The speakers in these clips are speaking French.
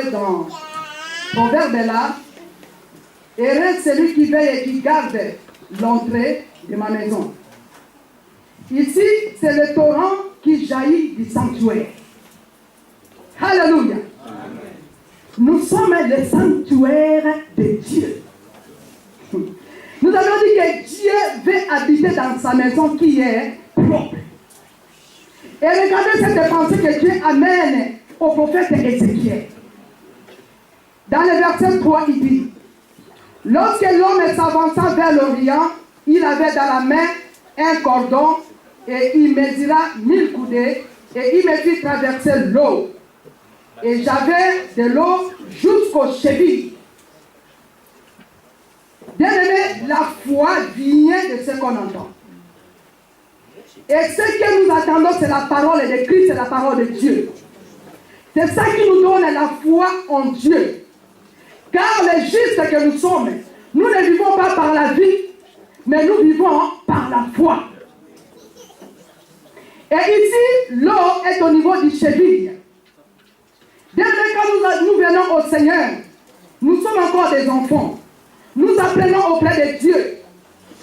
que dans Proverbe là, heureux celui qui veille et qui garde l'entrée de ma maison. Ici, c'est le torrent qui jaillit du sanctuaire. Alléluia. Nous sommes le sanctuaire de Dieu. Nous avons dit que Dieu veut habiter dans sa maison qui est propre. Et regardez cette pensée que Dieu amène au prophète Ézéchiel. Dans le verset 3, il dit: lorsque l'homme s'avança vers l'Orient, il avait dans la main un cordon et il mesura 1000 coudées et il me fit traverser l'eau. Et j'avais de l'eau jusqu'aux chevilles. Bien aimé, la foi vient de ce qu'on entend. Et ce que nous attendons, c'est la parole de Christ, c'est la parole de Dieu. C'est ça qui nous donne la foi en Dieu. Car les justes que nous sommes, nous ne vivons pas par la vie, mais nous vivons par la foi. Et ici, l'eau est au niveau du cheville. Bien que quand nous venons au Seigneur, nous sommes encore des enfants. Nous apprenons auprès de Dieu.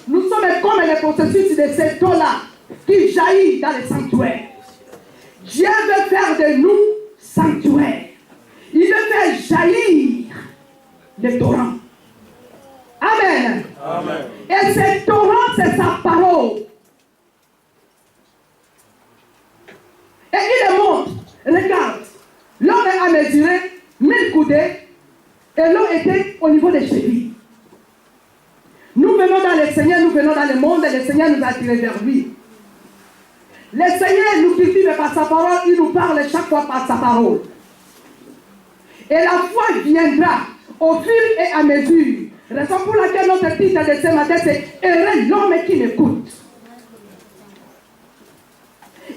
Nous sommes comme les processus de cette eau-là qui jaillit dans le sanctuaire. Dieu veut faire de nous sanctuaire. Il veut faire jaillir le torrent. Amen. Amen. Et ce torrent, c'est sa parole. Et il le montre. Regarde. L'homme a mesuré 1000 coudées et l'eau était au niveau des chevilles. Nous venons dans le Seigneur, nous venons dans le monde et le Seigneur nous a attirés vers lui. Le Seigneur nous cultive par sa parole, il nous parle chaque fois par sa parole. Et la foi viendra au fur et à mesure. Raison pour laquelle notre titre de ce matin c'est heureux l'homme qui m'écoute.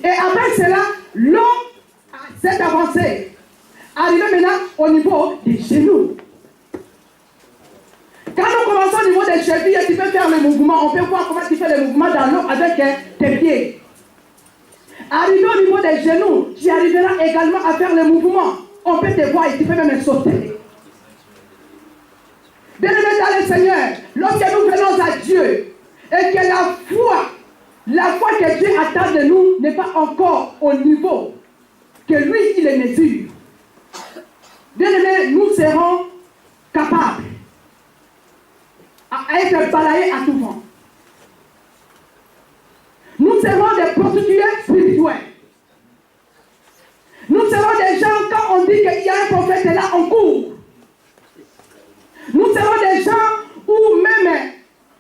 Et après cela, l'eau s'est avancée. Arrivé maintenant au niveau des genoux. Quand nous commençons au niveau des chevilles, tu peux faire le mouvement. On peut voir comment tu fais le mouvement dans l'eau avec tes pieds. Arrivé au niveau des genoux, tu arriveras également à faire le mouvement. On peut te voir et tu peux même sauter. Bien-aimés dans le Seigneur, lorsque nous venons à Dieu et que la foi que Dieu attend de nous n'est pas encore au niveau que lui, il les mesure. Bien-aimés, nous serons capables à être balayés à tout vent. Nous serons des prostituées spirituelles. Nous serons des gens, quand on dit qu'il y a un prophète là, on court. Nous serons des gens où même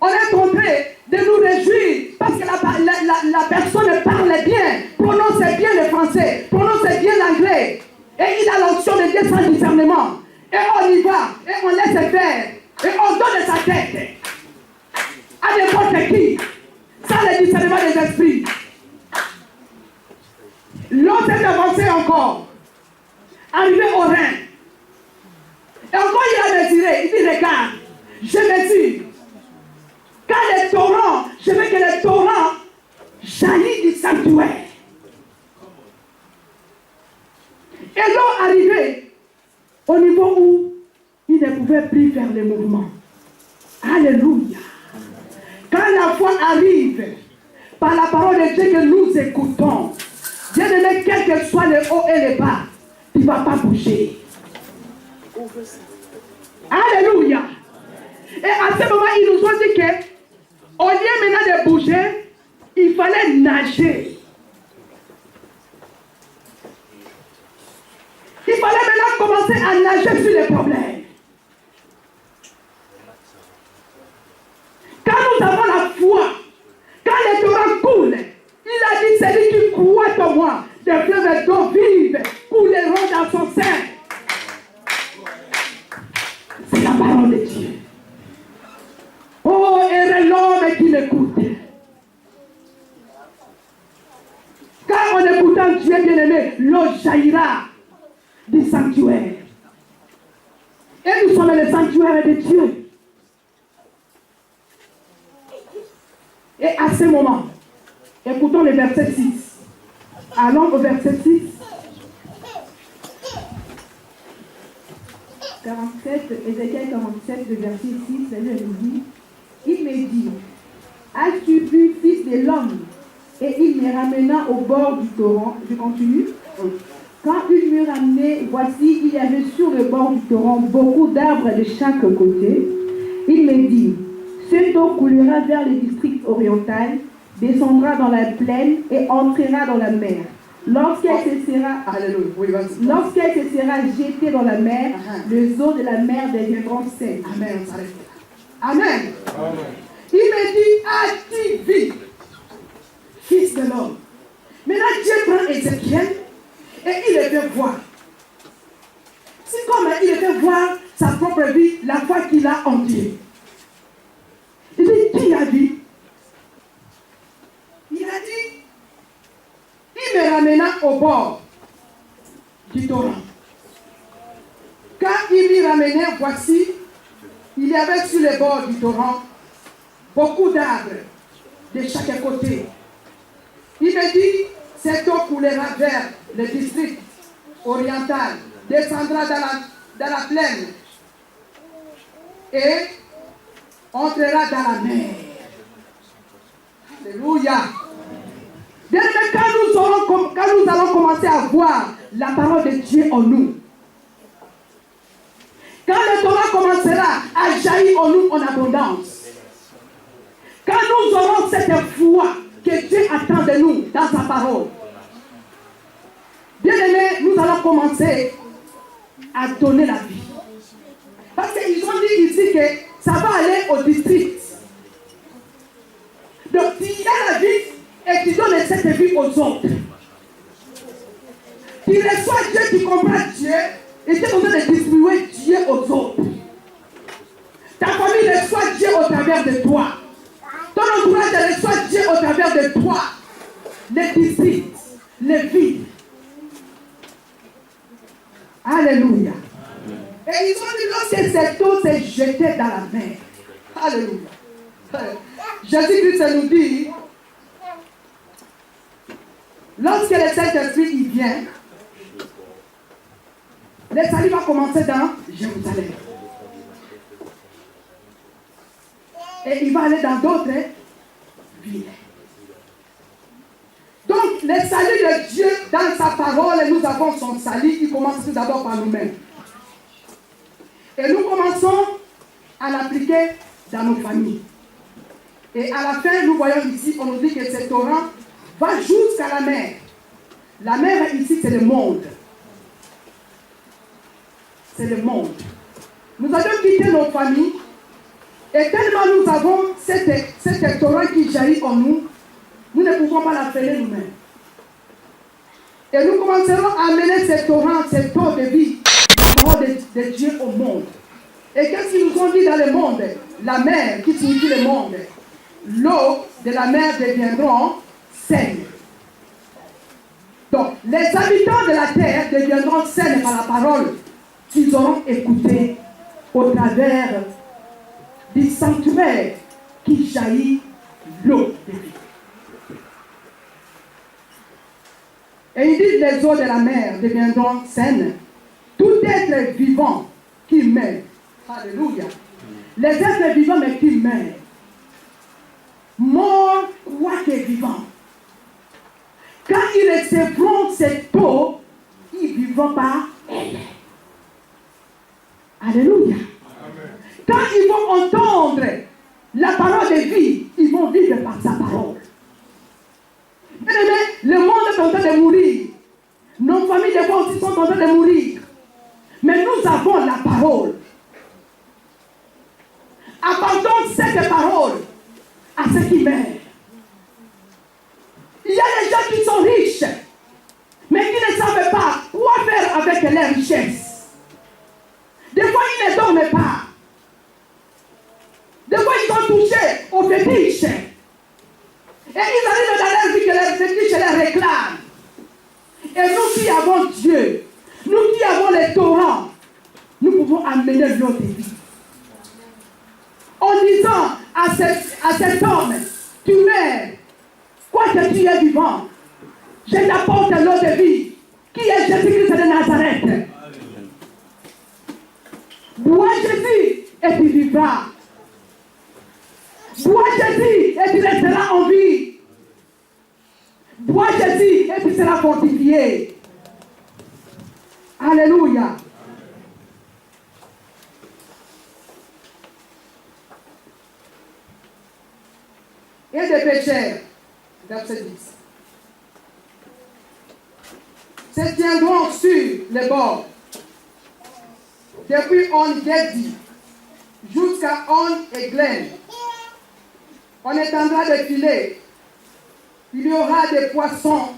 on est trompé de nous réjouir parce que la personne parle bien, prononce bien le français, prononce bien l'anglais. Et il a l'option de dire sans discernement. Et on y va, et on laisse faire. Et on donne sa tête à n'importe qui, sans le discernement des esprits. L'autre est avancé encore, arrivé au Rhin. Et encore il a mesuré, il dit regarde, je mesure. Quand les torrents, je veux que les torrents jaillissent du sanctuaire. Et l'eau arrivait au niveau où il ne pouvait plus faire le mouvement. Alléluia. Quand la foi arrive, par la parole de Dieu que nous écoutons, bien aimé, quel que soit le haut et le bas, tu ne vas pas bouger. Alléluia. Et à ce moment, ils nous ont dit que, au lieu maintenant de bouger, il fallait nager. Il fallait maintenant commencer à nager sur les problèmes. Quand nous avons la foi, quand les torrents coulent, il a dit celui qui croit en moi, des fleuves d'eau vive couleront dans son sein. C'est la parole de Dieu. Oh, et l'homme qui m'écoute. Car en écoutant Dieu bien-aimé, l'eau jaillira du sanctuaire. Et nous sommes le sanctuaire de Dieu. Et à ce moment, écoutons le verset 6. Allons au verset 6. 47, Ézéchiel 47, le verset 6, la Bible nous dit, il me dit, as-tu vu, fils de l'homme? Et il me ramena au bord du torrent. Je continue. Quand il me ramenait, voici, il y avait sur le bord du torrent beaucoup d'arbres de chaque côté. Il me dit, cette eau coulera vers les districts orientaux, descendra dans la plaine et entrera dans la mer. Lorsqu'elle se sera jetée dans la mer, les eaux de la mer deviendront saines. Amen. Amen. Il me dit, as-tu vu, fils de l'homme? Maintenant, Dieu prend Ézéchiel et il le fait voir. C'est comme il le fait voir sa propre vie, la foi qu'il a en Dieu. Il dit, qui a dit? Il a dit, il me ramena au bord du torrent. Quand il m'y ramenait, voici, il y avait sur les bords du torrent beaucoup d'arbres de chaque côté. Il me dit, cette eau coulera vers le district oriental, descendra dans la plaine et entrera dans la mer. Alléluia. Quand nous allons commencer à voir la parole de Dieu en nous, quand le torrent commencera à jaillir en nous en abondance, quand nous aurons cette foi que Dieu attend de nous dans sa parole, bien aimé, nous allons commencer à donner la vie. Parce qu'ils ont dit ici que ça va aller au district. Donc, tu as la vie et tu donnes cette vie aux autres. Tu reçois Dieu, tu comprends Dieu et tu es en train de distribuer Dieu aux autres. Ta famille reçoit Dieu au travers de toi. Ton entourage reçoit Dieu au travers de toi. Les districts, les villes. Alléluia. Et ils ont dit lorsque cette eau s'est jetée dans la mer. Alléluia. Jésus-Christ nous dit, lorsque le Saint-Esprit y vient, le salut va commencer dans Jérusalem. Et il va aller dans d'autres villes. Donc, le salut de Dieu, dans sa parole, nous avons son salut, il commence tout d'abord par nous-mêmes. Et nous commençons à l'appliquer dans nos familles. Et à la fin, nous voyons ici, on nous dit que ce torrent va jusqu'à la mer. La mer ici, c'est le monde. C'est le monde. Nous avons quitté nos familles et tellement nous avons cette torrent qui jaillit en nous, nous ne pouvons pas la freiner nous-mêmes. Et nous commencerons à amener ce torrent, cette eau de vie, la parole de Dieu au monde. Et qu'est-ce qu'ils nous ont dit dans le monde? La mer, qui signifie le monde. L'eau de la mer deviendront saines. Donc, les habitants de la terre deviendront saines par la parole qu'ils auront écoutée au travers du sanctuaire qui jaillit l'eau de vie. Et il dit les eaux de la mer deviendront saines. Tout être vivant qui meurt. Alléluia. Les êtres vivants mais qui meurent. Mort quoique vivant. Quand ils recevront cette eau, ils ne vivront pas elle. Alléluia. Amen. Quand ils vont entendre la parole de vie, ils vont vivre par sa parole. Bien aimé, le monde est en train de mourir. Nos familles des fois aussi sont en train de mourir. Mais nous avons la parole. Apportons cette parole à ceux qui meurent. Il y a des gens qui sont riches, mais qui ne savent pas quoi faire avec leurs richesses. Des fois, ils ne dorment pas. Des fois, ils sont touchés aux fétiches. Et ils arrivent dans leur vie que leurs fétiches les réclament. Et nous qui avons Dieu, nous qui avons les torrents, nous pouvons amener notre vie. En disant à cet homme, tu meurs, quoique tu es vivant, je t'apporte l'eau de vie, qui est Jésus-Christ de Nazareth. Bois Jésus et tu vivras. Bois Jésus et tu resteras en vie. Bois Jésus et tu seras fortifié. Alléluia. Et des pécheurs, verset 10, se tiendront sur les bords, depuis On-Gedi jusqu'à On-Eglen. On étendra des filets. Il y aura des poissons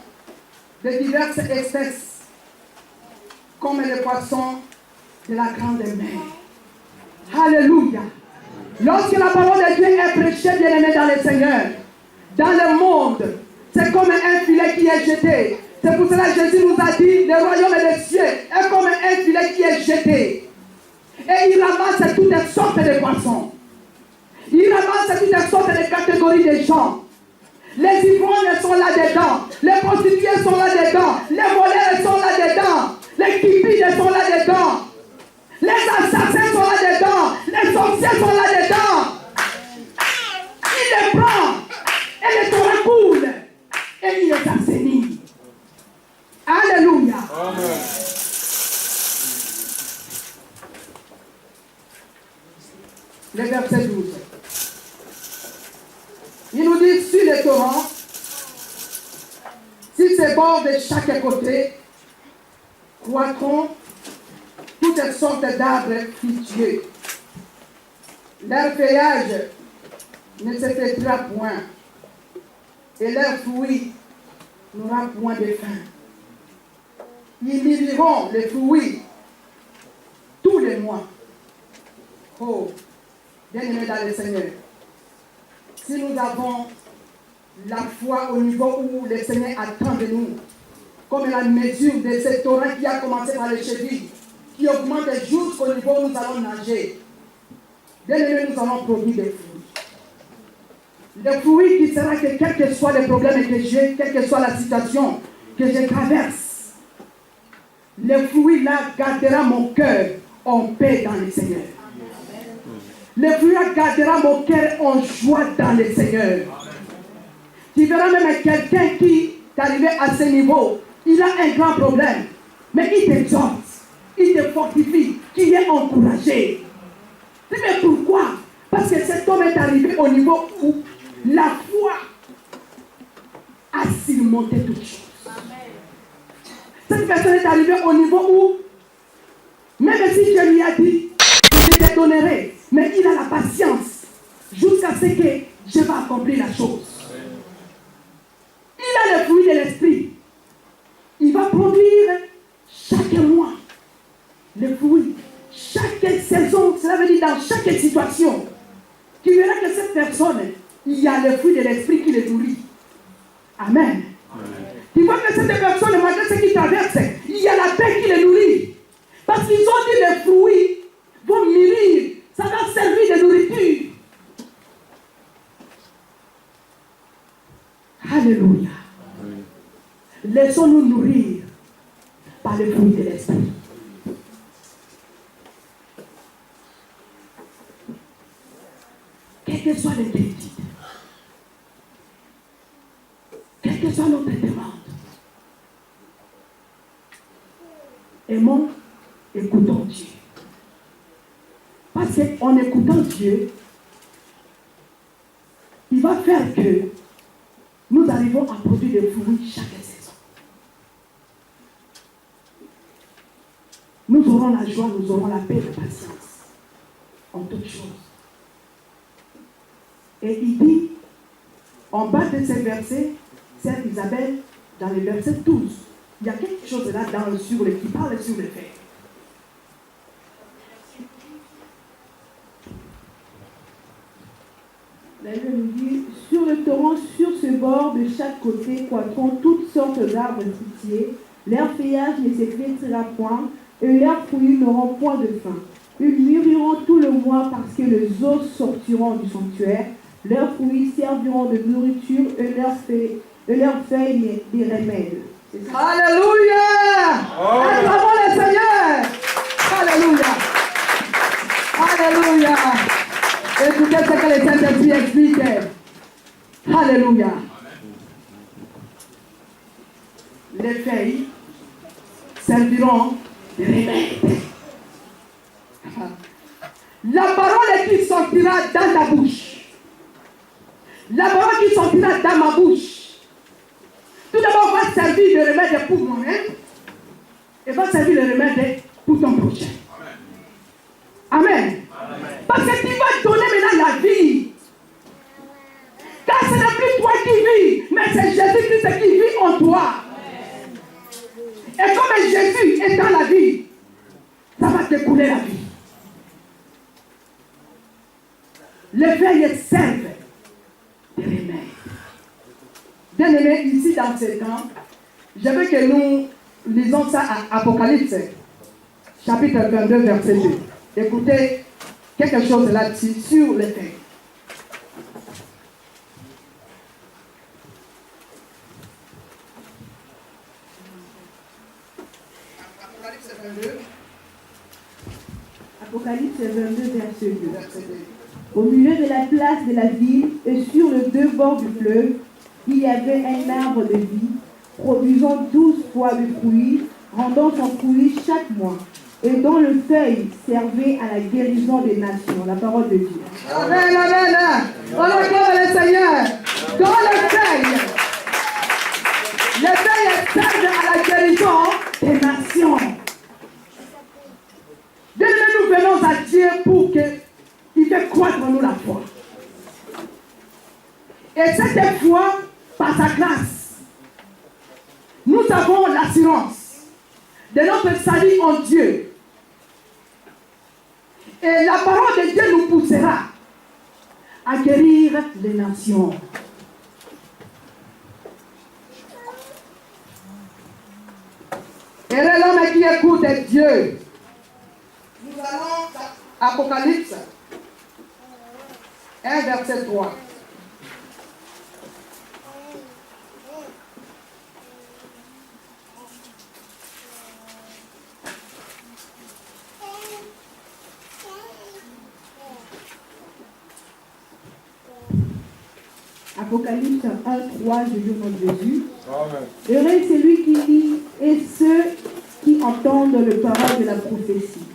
de diverses espèces, comme les poissons de la grande mer. Alléluia. Lorsque la parole de Dieu est prêchée, bien-aimé dans le Seigneur, dans le monde, c'est comme un filet qui est jeté. C'est pour cela que Jésus nous a dit, le royaume des cieux est comme un filet qui est jeté. Et il ramasse toutes sortes de poissons. Il ramasse toutes sortes de catégories de gens. Les ivrognes sont là-dedans. Les prostituées sont là-dedans. Les voleurs sont là-dedans. Les cupides sont là-dedans. Les assassins sont là-dedans. Les sorciers sont là-dedans. Il les prend. Et les torrents coulent. Et il les assainit. Alléluia. Amen. Le verset 12. Il nous dit sur les torrents, si ces bords de chaque côté croîtront toutes sortes d'arbres fruitiers. Leur feuillage ne se flétrira point, et leurs fruits n'aura point de fin. Ils mûriront les fruits tous les mois. Oh, bien-aimés dans le Seigneur, si nous avons la foi au niveau où le Seigneur attend de nous, comme la mesure de ce torrent qui a commencé par les chevilles, qui augmente jusqu'au niveau où nous allons nager, bien-aimés, nous allons produire des fruits. Le fruit qui sera que quels que soient les problèmes que j'ai, quelle que soit la situation que je traverse, le fruit là gardera mon cœur en paix dans le Seigneur. Le fruit gardera mon cœur en joie dans le Seigneur. Tu verras même quelqu'un qui est arrivé à ce niveau, il a un grand problème, mais il t'exhorte, il te fortifie, qui est encouragé. Mais pourquoi? Parce que cet homme est arrivé au niveau où la foi a surmonté toutes choses. Cette personne est arrivée au niveau où, même si Dieu lui a dit, je te donnerai, mais il a la patience jusqu'à ce que je vais accomplir la chose. Il a le fruit de l'esprit. Il va produire chaque mois le fruit. Chaque saison, cela veut dire dans chaque situation. Tu verras que cette personne, il y a le fruit de l'esprit qui le nourrit. Amen. Tu vois que cette personne, malgré ce qu'il traverse, il y a la paix qui le nourrit. Parce qu'ils ont dit les fruits vont mûrir. Ça va servir de nourriture. Alléluia. Laissons-nous nourrir par le fruit de l'esprit. Quelle que soit l'inquiétude, quelle que soit notre demande, aimons, écoutons Dieu. Parce qu'en écoutant Dieu, il va faire que nous arrivons à produire des fruits chaque saison. Nous aurons la joie, nous aurons la paix et la patience en toutes choses. Et il dit, en bas de ce verset, Sœur Isabelle, dans le verset 12, il y a quelque chose là qui parle sur le fait. La Bible nous dit, sur le torrent, sur ce bord, de chaque côté, croîtront toutes sortes d'arbres fruitiers. Leur feuillage ne se flétrira point, et leurs fruits n'auront point de fin. Ils mûriront tout le mois parce que les os sortiront du sanctuaire. Leurs fruits serviront de nourriture et leurs feuilles des remèdes. Alléluia! Acclamons le Seigneur! Alléluia! Alléluia. Écoutez ce que le Saint-Esprit explique. Alléluia. Les feuilles serviront de remède. La parole qui sortira dans ta bouche, la parole qui sortira dans ma bouche, tout d'abord va servir de remède pour moi-même et va servir de remède pour ton prochain. Amen. Parce que tu vas donner maintenant la vie. Car ce n'est plus toi qui vis, mais c'est Jésus-Christ qui vit en toi. Et comme Jésus est dans la vie, ça va te couler la vie. Les feuilles servent de remède. Bien aimé, ici dans ce temps, je veux que nous lisons ça à Apocalypse, chapitre 22, verset 2. Écoutez quelque chose là-dessus, sur les feuilles. Apocalypse 22, verset 2. Au milieu de la place de la ville et sur les deux bords du fleuve, il y avait un arbre de vie, produisant 12 fois de fruits, rendant son fruit chaque mois, et dont le feuille servait à la guérison des nations. La parole de Dieu. Amen, amen. On acclame le Seigneur. Dans les feuilles servent à la guérison des nations. Dès que nous venons à Dieu pour qu'il fait croître en nous la foi. Et cette foi, par sa grâce, nous avons l'assurance de notre salut en Dieu. Et la parole de Dieu nous poussera à guérir les nations. Et l'homme qui écoute Dieu. Nous allons à Apocalypse 1, verset 3. Apocalypse 1, 3, je dis au nom de Jésus. Heureux est celui qui lit et ceux qui entendent le parole de la prophétie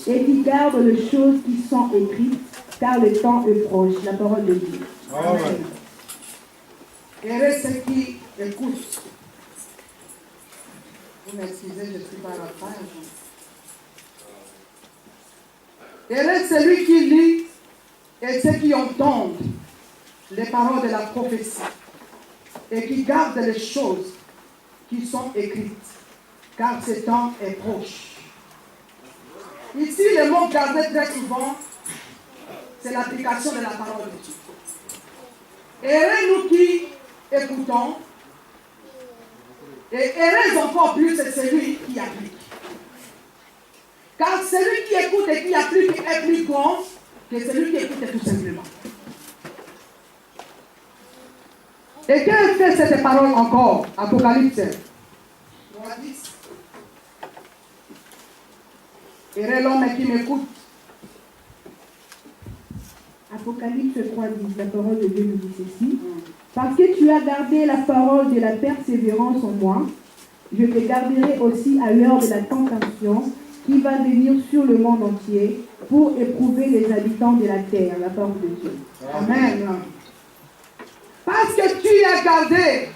et qui gardent les choses qui sont écrites, car le temps est proche. La parole de Dieu. Amen. Heureux ceux qui écoutent. Vous m'excusez, je ne suis pas à la page. Heureux celui qui lit et ceux qui entendent les paroles de la prophétie et qui gardent les choses qui sont écrites, car ce temps est proche. Ici, le mot garder très souvent, c'est l'application de la parole de Dieu. Et nous qui écoutons, et heureux encore plus, c'est celui qui applique. Car celui qui écoute et qui applique est plus grand que celui qui écoute tout simplement. Et qu'est-ce que fait cette parole encore? Apocalypse 3:10. Heureux l'homme qui m'écoute. Apocalypse 3:10, la parole de Dieu nous dit ceci. Parce que tu as gardé la parole de la persévérance en moi, je te garderai aussi à l'heure de la tentation qui va venir sur le monde entier pour éprouver les habitants de la terre. La parole de Dieu. Amen. Parce que tu as gardé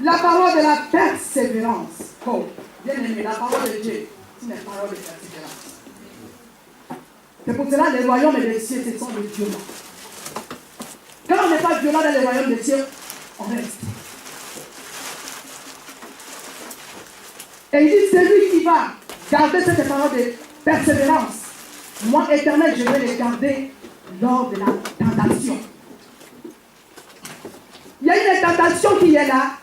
la parole de la persévérance. Oh, bien aimé, la parole de Dieu, c'est une parole de persévérance. C'est pour cela que les royaumes des cieux, ce sont des violents. Quand on n'est pas violent dans les royaumes des cieux, on reste. Et il dit, celui qui va garder cette parole de persévérance, moi, Éternel, je vais les garder lors de la tentation. Il y a une tentation qui est là,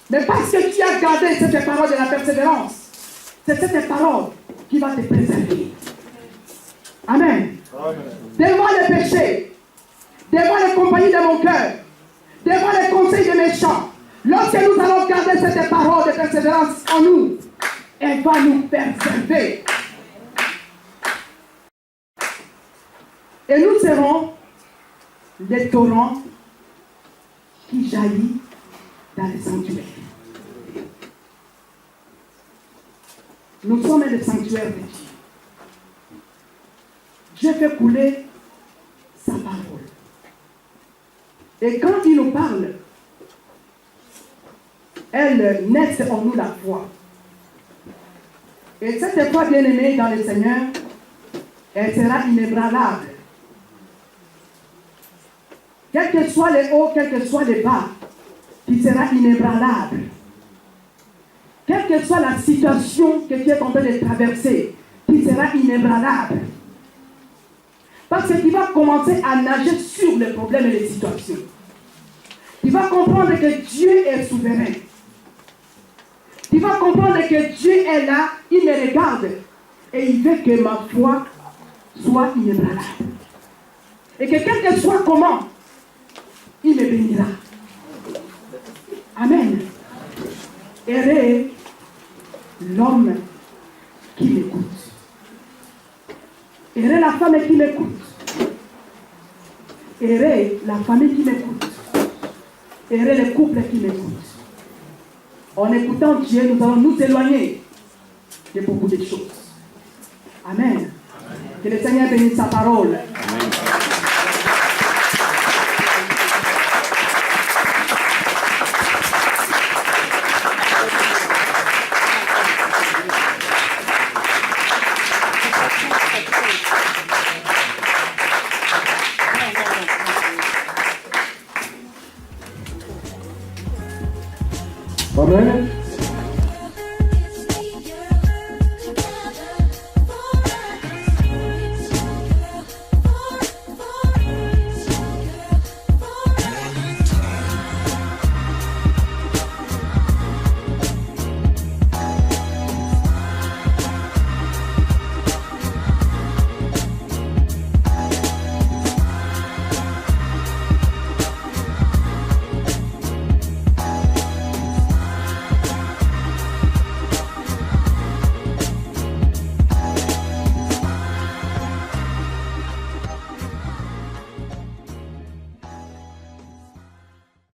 mais parce que tu as gardé cette parole de la persévérance, c'est cette parole qui va te préserver. Amen. Devant les péchés, devant les compagnies de mon cœur, devant les conseils des méchants, lorsque nous allons garder cette parole de persévérance en nous, elle va nous préserver. Et nous serons les torrents qui jaillissent dans les sanctuaires. Nous sommes le sanctuaire de Dieu. Dieu fait couler sa parole. Et quand il nous parle, elle naît en nous la foi. Et cette foi bien-aimée dans le Seigneur, elle sera inébranlable. Quels que soient les hauts, quels que soient les bas, qui sera inébranlable. Quelle que soit la situation que tu es en train de traverser, qui sera inébranlable. Parce que tu vas commencer à nager sur les problèmes et les situations. Tu vas comprendre que Dieu est souverain. Tu vas comprendre que Dieu est là, il me regarde. Et il veut que ma foi soit inébranlable. Et que quel que soit comment, il me bénira. Amen. Heureux l'homme qui m'écoute. Heureux la femme qui m'écoute. Heureux la famille qui m'écoute. Heureux le couple qui m'écoute. En écoutant Dieu, nous allons nous éloigner de beaucoup de choses. Amen. Que le Seigneur bénisse sa parole. Amen. Amen.